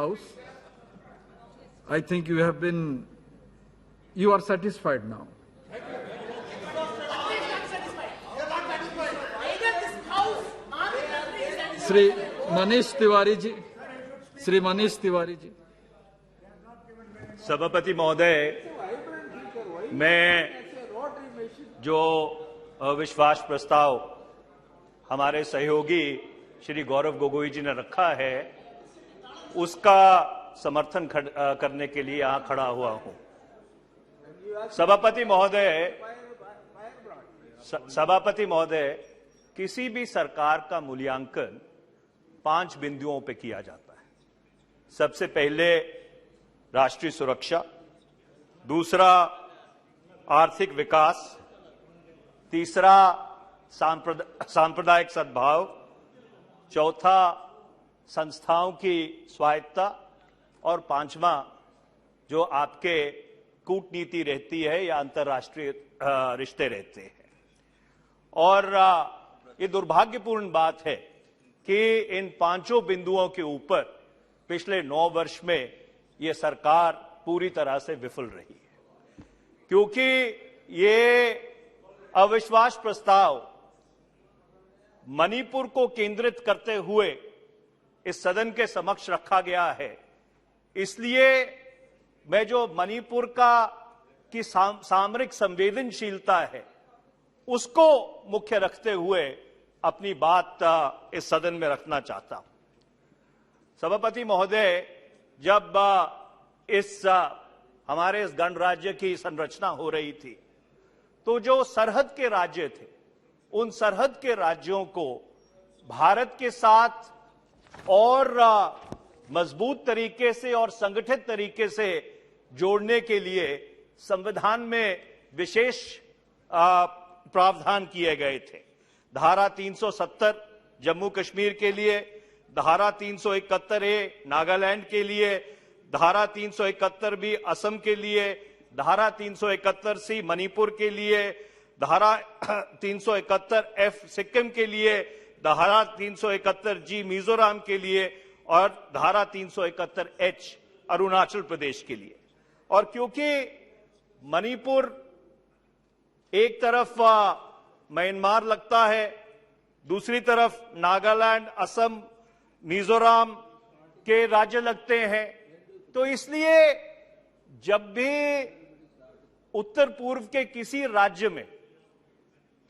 House. I think you are satisfied now. Shri Manish Tiwari ji. सभापति महोदय, मैं जो अविश्वास प्रस्ताव हमारे सहयोगी श्री गौरव गोगोई जी ने रखा है उसका समर्थन करने के लिए यहां खड़ा हुआ हूं। सभापति महोदय, किसी भी सरकार का मूल्यांकन 5 बिंदुओं पे किया जाता है। सबसे पहले राष्ट्रीय सुरक्षा, दूसरा आर्थिक विकास, तीसरा सांप्रदायिक सद्भाव, चौथा संस्थाओं की स्वायत्ता और पांचवा जो आपके कूटनीति रहती है या अंतर्राष्ट्रीय रिश्ते रहते हैं। और ये दुर्भाग्यपूर्ण बात है कि इन 5 बिंदुओं के ऊपर पिछले 9 वर्ष में ये सरकार पूरी तरह से विफल रही है, क्योंकि ये अविश्वास प्रस्ताव मणिपुर को केंद्रित करते हुए इस सदन के समक्ष रखा गया है। इसलिए मैं जो मणिपुर की सामरिक संवेदनशीलता है उसको मुख्य रखते हुए अपनी बात इस सदन में रखना चाहता हूं। सभापति महोदय, जब हमारे इस गणराज्य की संरचना हो रही थी तो जो सरहद के राज्य थे उन सरहद के राज्यों को भारत के साथ और मजबूत तरीके से और संगठित तरीके से जोड़ने के लिए संविधान में विशेष प्रावधान किए गए थे। धारा 370 जम्मू कश्मीर के लिए, धारा 371A नागालैंड के लिए, धारा 371B असम के लिए, धारा 371C मणिपुर के लिए, धारा 371F सिक्किम के लिए, धारा 371G मिजोरम के लिए और धारा 371H अरुणाचल प्रदेश के लिए। और क्योंकि मणिपुर एक तरफ म्यांमार लगता है, दूसरी तरफ नागालैंड, असम, मिजोरम के राज्य लगते हैं, तो इसलिए जब भी उत्तर पूर्व के किसी राज्य में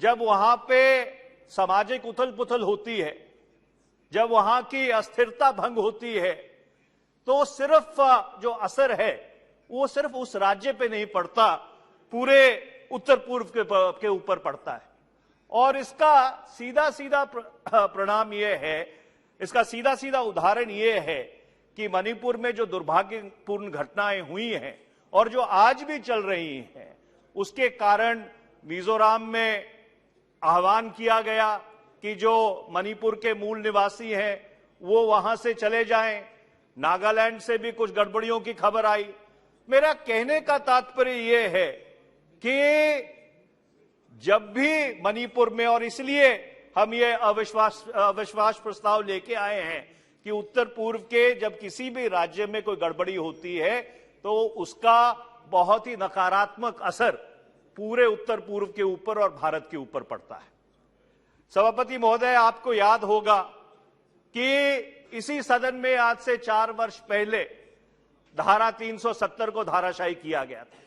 जब वहां पे सामाजिक उथल पुथल होती है, जब वहां की अस्थिरता भंग होती है, तो सिर्फ जो असर है वो सिर्फ उस राज्य पे नहीं पड़ता, पूरे उत्तर पूर्व के ऊपर पड़ता है। और इसका सीधा सीधा परिणाम यह है, इसका सीधा सीधा उदाहरण यह है कि मणिपुर में जो दुर्भाग्यपूर्ण घटनाएं हुई हैं और जो आज भी चल रही हैं, उसके कारण मिजोरम में आह्वान किया गया कि जो मणिपुर के मूल निवासी हैं वो वहां से चले जाएं। नागालैंड से भी कुछ गड़बड़ियों की खबर आई। मेरा कहने का तात्पर्य यह है कि जब भी मणिपुर में, और इसलिए हम ये अविश्वास प्रस्ताव लेके आए हैं कि उत्तर पूर्व के जब किसी भी राज्य में कोई गड़बड़ी होती है तो उसका बहुत ही नकारात्मक असर पूरे उत्तर पूर्व के ऊपर और भारत के ऊपर पड़ता है। सभापति महोदय, आपको याद होगा कि इसी सदन में आज से 4 वर्ष पहले धारा 370 को धाराशाही किया गया था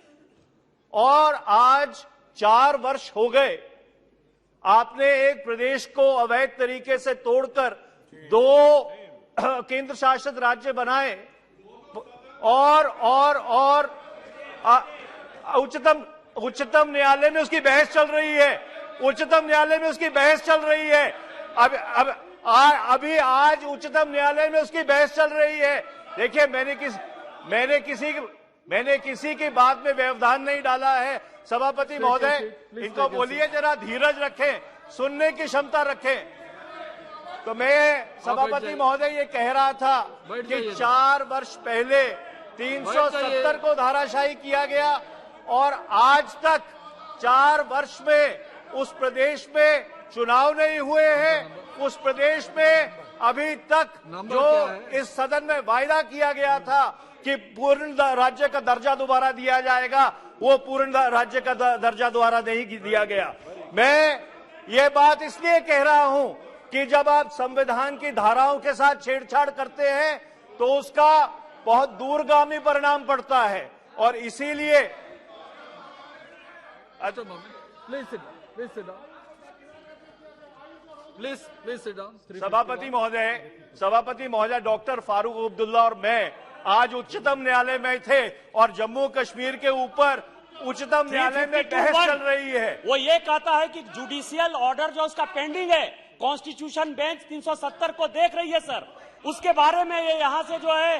और आज 4 वर्ष हो गए आपने एक प्रदेश को अवैध तरीके से तोड़कर 2 केंद्र शासित राज्य बनाए और उच्चतम न्यायालय में उसकी बहस चल रही है। उच्चतम न्यायालय में उसकी बहस चल रही है। अभी आज उच्चतम न्यायालय में उसकी बहस चल रही है। देखिए, मैंने किसी की बात में व्यवधान नहीं डाला है। सभापति महोदय, इनको बोलिए जरा धीरज रखें, सुनने की क्षमता रखें। तो मैं सभापति महोदय ये कह रहा था कि 4 वर्ष पहले 370 को धाराशाही किया गया और आज तक 4 वर्ष में उस प्रदेश में चुनाव नहीं हुए हैं, उस प्रदेश में अभी तक नंबर जो क्या है? इस सदन में वायदा किया गया था कि पूर्ण राज्य का दर्जा दोबारा दिया जाएगा, वो पूर्ण राज्य का दर्जा दोबारा नहीं दिया गया। मैं ये बात इसलिए कह रहा हूं कि जब आप संविधान की धाराओं के साथ छेड़छाड़ करते हैं तो उसका बहुत दूरगामी परिणाम पड़ता है, और इसीलिए Please sit down. Please sit down. सभापति महोदय डॉक्टर फारूक अब्दुल्ला और मैं आज उच्चतम न्यायालय में थे और जम्मू कश्मीर के ऊपर उच्चतम न्यायालय में बहस चल रही है। वो ये कहता है कि जुडिशियल ऑर्डर जो उसका पेंडिंग है, कॉन्स्टिट्यूशन बेंच 370 को देख रही है सर, उसके बारे में ये यहाँ से जो है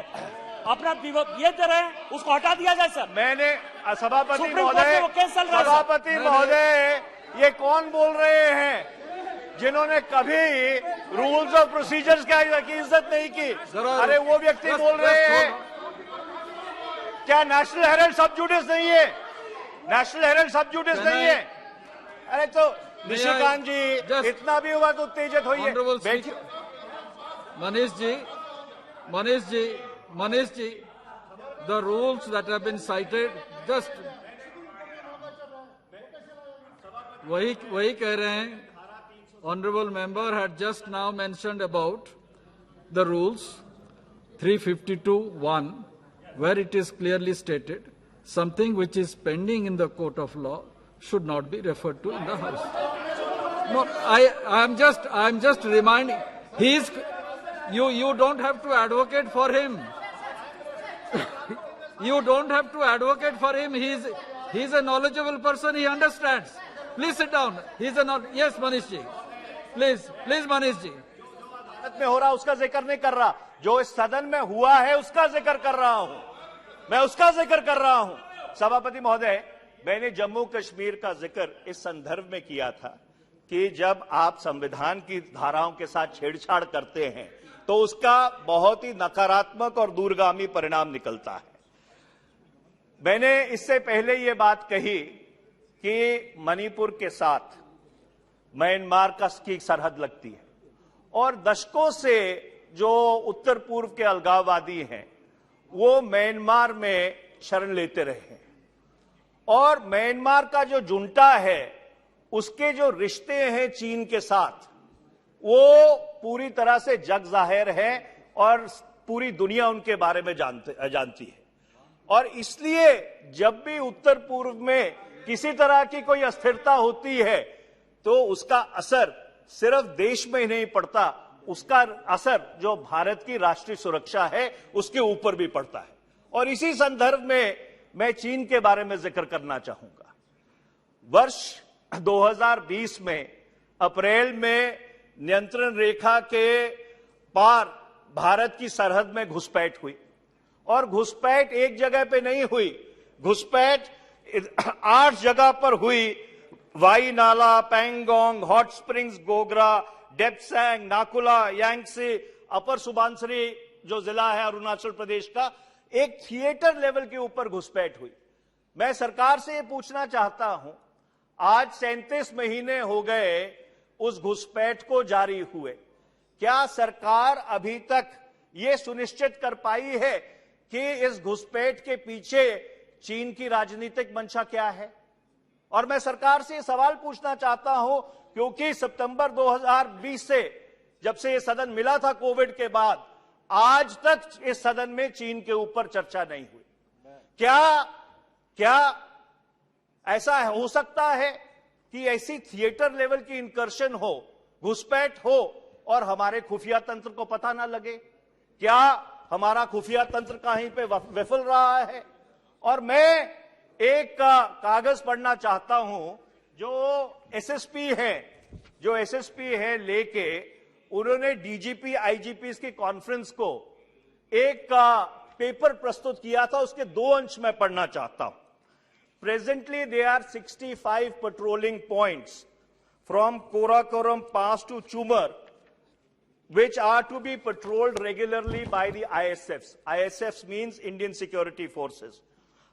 अपना ये दे रहे हैं, उसको हटा दिया जाए सर। मैंने सभापति सुप्रीम कोर्ट में वो कैंसिल रहा है, सभापति महोदय, ये कौन बोल रहे हैं जिन्होंने कभी रूल्स ऑफ प्रोसीजर्स की इज्जत नहीं की? अरे वो व्यक्ति बोल रहे हैं। क्या नेशनल हेराल्ड सब जुडिस नहीं है? नेशनल हेराल्ड सब जुडिस नहीं है? अरे तो निशिकांत जी, इतना भी हुआ तो उत्तेजित होइए। Manish ji, the rules that have been cited, just वही कह रहे हैं. Honorable member had just now mentioned about the rules 352(1), where it is clearly stated something which is pending in the court of law should not be referred to in the House. No, I am just reminding. You don't have to advocate for him. You don't have to advocate for him. He's a knowledgeable person. He understands. Please sit down. Yes, Manish ji. Please, Manish ji. में हो रहा उसका जिक्र नहीं कर रहा, जो इस सदन में हुआ है उसका जिक्र कर रहा हूं मैं, उसका जिक्र कर रहा हूं। सभापति महोदय, मैंने जम्मू कश्मीर का जिक्र इस संदर्भ में किया था कि जब आप संविधान की धाराओं के साथ छेड़छाड़ करते हैं तो उसका बहुत ही नकारात्मक और दूरगामी परिणाम निकलता है। मैंने इससे पहले ये बात कही कि मणिपुर के साथ म्यांमार की सरहद लगती है और दशकों से जो उत्तर पूर्व के अलगाववादी हैं वो म्यांमार में शरण लेते रहे हैं, और म्यांमार का जो जुंटा है उसके जो रिश्ते हैं चीन के साथ वो पूरी तरह से जग जाहिर है और पूरी दुनिया उनके बारे में जानती है। और इसलिए जब भी उत्तर पूर्व में किसी तरह की कोई अस्थिरता होती है तो उसका असर सिर्फ देश में ही नहीं पड़ता, उसका असर जो भारत की राष्ट्रीय सुरक्षा है उसके ऊपर भी पड़ता है। और इसी संदर्भ में मैं चीन के बारे में जिक्र करना चाहूंगा। वर्ष 2020 में अप्रैल में नियंत्रण रेखा के पार भारत की सरहद में घुसपैठ हुई, और घुसपैठ एक जगह पे नहीं हुई, घुसपैठ 8 जगह पर हुई। Y Nala, Pangong, hot springs, Gogra, Depsang, Nakula, Yangtse, upper Subansiri जो जिला है अरुणाचल प्रदेश का, एक थिएटर लेवल के ऊपर घुसपैठ हुई। मैं सरकार से यह पूछना चाहता हूं, आज 37 महीने हो गए उस घुसपैठ को जारी हुए, क्या सरकार अभी तक यह सुनिश्चित कर पाई है कि इस घुसपैठ के पीछे चीन की राजनीतिक मंशा क्या है? और मैं सरकार से यह सवाल पूछना चाहता हूं क्योंकि सितंबर 2020 से जब से यह सदन मिला था कोविड के बाद, आज तक इस सदन में चीन के ऊपर चर्चा नहीं हुई। क्या ऐसा हो सकता है कि ऐसी थिएटर लेवल की इंकर्शन हो, घुसपैठ हो और हमारे खुफिया तंत्र को पता ना लगे? क्या हमारा खुफिया तंत्र कहीं पे विफल रहा है? और मैं एक कागज पढ़ना चाहता हूं जो एसएसपी है लेके उन्होंने डीजीपी आईजीपी की कॉन्फ्रेंस को एक पेपर प्रस्तुत किया था, उसके 2 अंश में पढ़ना चाहता हूं। Presently, there are 65 patrolling points from Karakoram Pass to Chumar, which are to be patrolled regularly by the ISFs. ISFs means Indian Security Forces.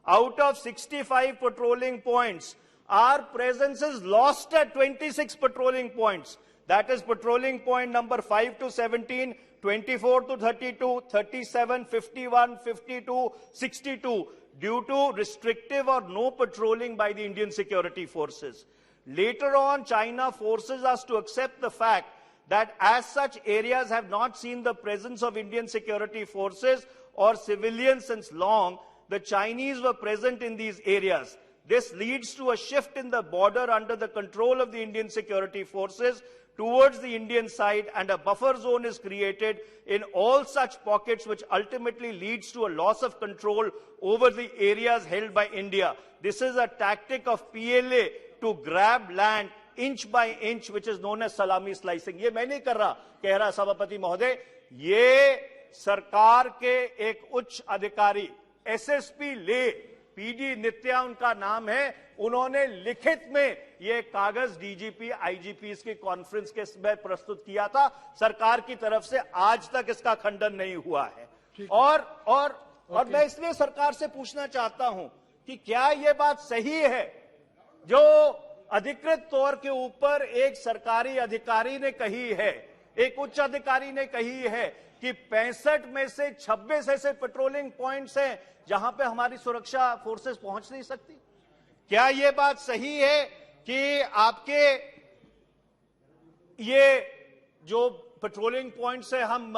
Out of 65 patrolling points, our presence is lost at 26 patrolling points. That is patrolling point number 5 to 17, 24 to 32, 37, 51, 52, 62, due to restrictive or no patrolling by the Indian security forces. Later on, China forces us to accept the fact that as such areas have not seen the presence of Indian security forces or civilians since long. The Chinese were present in these areas. This leads to a shift in the border under the control of the Indian security forces towards the Indian side, and a buffer zone is created in all such pockets, which ultimately leads to a loss of control over the areas held by India. This is a tactic of PLA to grab land inch by inch, which is known as salami slicing. ये मैं नहीं कर रहा, कह रहा सभापति महोदय, ये सरकार के एक उच्च अधिकारी एसएसपी ले, पीडी नित्या उनका नाम है, उन्होंने लिखित में ये कागज डीजीपी आईजीपी की कॉन्फ्रेंस के में प्रस्तुत किया था। सरकार की तरफ से आज तक इसका खंडन नहीं हुआ है। और मैं इसलिए सरकार से पूछना चाहता हूं कि क्या ये बात सही है जो अधिकृत तौर के ऊपर एक सरकारी अधिकारी ने कही है, एक उच्च अधिकारी ने कही है कि 65 में से 26 ऐसे पेट्रोलिंग पॉइंट्स हैं जहां पे हमारी सुरक्षा फोर्सेस पहुंच नहीं सकती? क्या यह बात सही है कि आपके ये जो पेट्रोलिंग पॉइंट्स है हम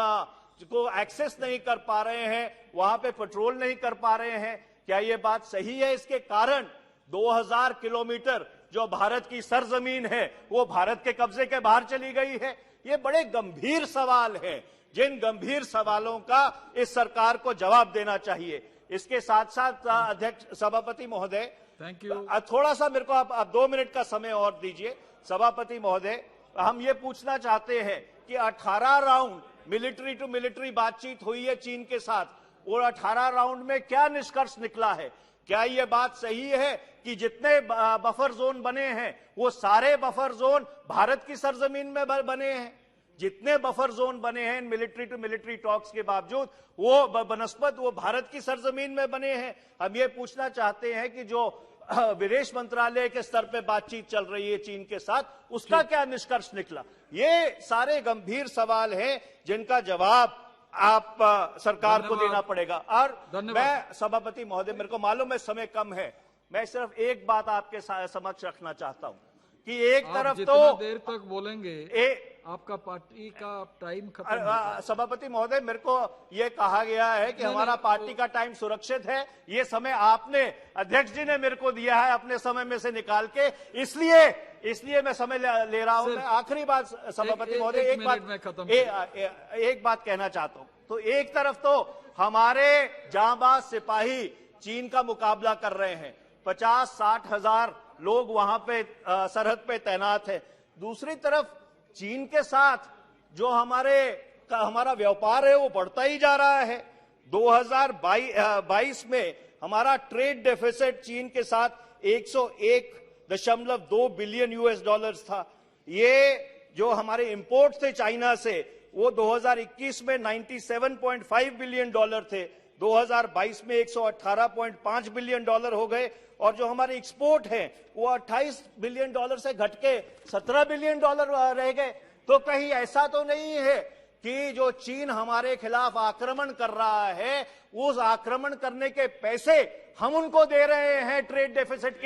को एक्सेस नहीं कर पा रहे हैं, वहां पे पेट्रोल नहीं कर पा रहे हैं? क्या यह बात सही है? इसके कारण 2000 किलोमीटर जो भारत की सरजमीन है वो भारत के कब्जे के बाहर चली गई है। ये बड़े गंभीर सवाल हैं, जिन गंभीर सवालों का इस सरकार को जवाब देना चाहिए। इसके साथ साथ अध्यक्ष सभापति महोदय, थैंक यू, थोड़ा सा मेरे को आप 2 मिनट का समय और दीजिए। सभापति महोदय, हम ये पूछना चाहते हैं कि 18 राउंड मिलिट्री टू मिलिट्री बातचीत हुई है चीन के साथ, और 18 राउंड में क्या निष्कर्ष निकला है? क्या यह बात सही है कि जितने बफर जोन बने हैं वो सारे बफर जोन भारत की सरजमीन में बने हैं? जितने बफर जोन बने हैं मिलिट्री टू मिलिट्री टॉक्स के बावजूद वो बनस्पत वो भारत की सरजमीन में बने हैं। हम ये पूछना चाहते हैं कि जो विदेश मंत्रालय के स्तर पे बातचीत चल रही है चीन के साथ, उसका क्या निष्कर्ष निकला? ये सारे गंभीर सवाल हैं जिनका जवाब आप सरकार को देना पड़ेगा। और मैं सभापति महोदय, मेरे को मालूम है समय कम है, मैं सिर्फ एक बात आपके समक्ष रखना चाहता हूं कि एक तरफ तो देर तक बोलेंगे आपका पार्टी का टाइम खत्म। सभापति महोदय, मेरे को यह कहा गया है कि हमारा पार्टी का टाइम सुरक्षित है। ये समय आपने, अध्यक्ष जी ने मेरे को दिया है अपने समय में से निकाल के, इसलिए मैं समय ले रहा हूं। आखिरी बात सभापति महोदय, एक बात कहना चाहता हूं। तो एक तरफ तो हमारे जांबाज सिपाही चीन का मुकाबला कर रहे हैं, 50-60 हजार लोग वहां पे सरहद पे तैनात है। दूसरी तरफ चीन के साथ जो हमारा व्यापार है वो बढ़ता ही जा रहा है। 2022 में हमारा ट्रेड डेफिसिट चीन के साथ 101.2 बिलियन US था। ये जो हमारे इंपोर्ट थे चाइना से वो 2021 में 97.5 बिलियन डॉलर थे, 2022 में 118.5 बिलियन डॉलर हो गए, और जो हमारे एक्सपोर्ट हैं वो 28 बिलियन डॉलर से घट के 17 बिलियन डॉलर रह गए। तो कहीं ऐसा तो नहीं है कि जो चीन हमारे खिलाफ आक्रमण कर रहा है उस आक्रमण करने के पैसे हम उनको दे रहे हैं ट्रेड डेफिसिट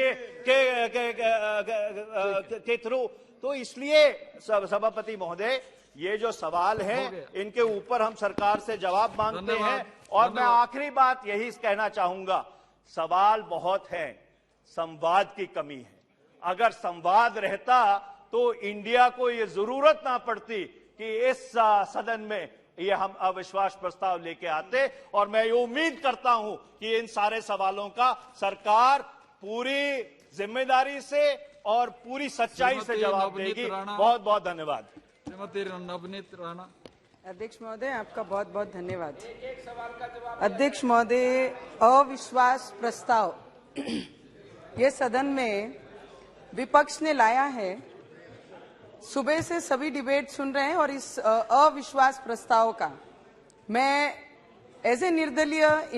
के थ्रू? तो इसलिए सभापति महोदय, ये जो सवाल हैं इनके ऊपर हम सरकार से जवाब मांगते हैं। और मैं आखिरी बात यही कहना चाहूंगा, सवाल बहुत हैं, संवाद की कमी है। अगर संवाद रहता तो इंडिया को ये जरूरत ना पड़ती कि इस सदन में ये हम अविश्वास प्रस्ताव लेके आते। और मैं ये उम्मीद करता हूं कि इन सारे सवालों का सरकार पूरी जिम्मेदारी से और पूरी सच्चाई से जवाब देगी। बहुत बहुत धन्यवाद। श्रीमती नवनीत राणा। अध्यक्ष महोदय, आपका बहुत बहुत धन्यवाद। अध्यक्ष महोदय, अविश्वास प्रस्ताव ये सदन में विपक्ष ने लाया है। सुबह से सभी डिबेट सुन रहे हैं और इस अविश्वास प्रस्ताव का मैं एज ए निर्दलीय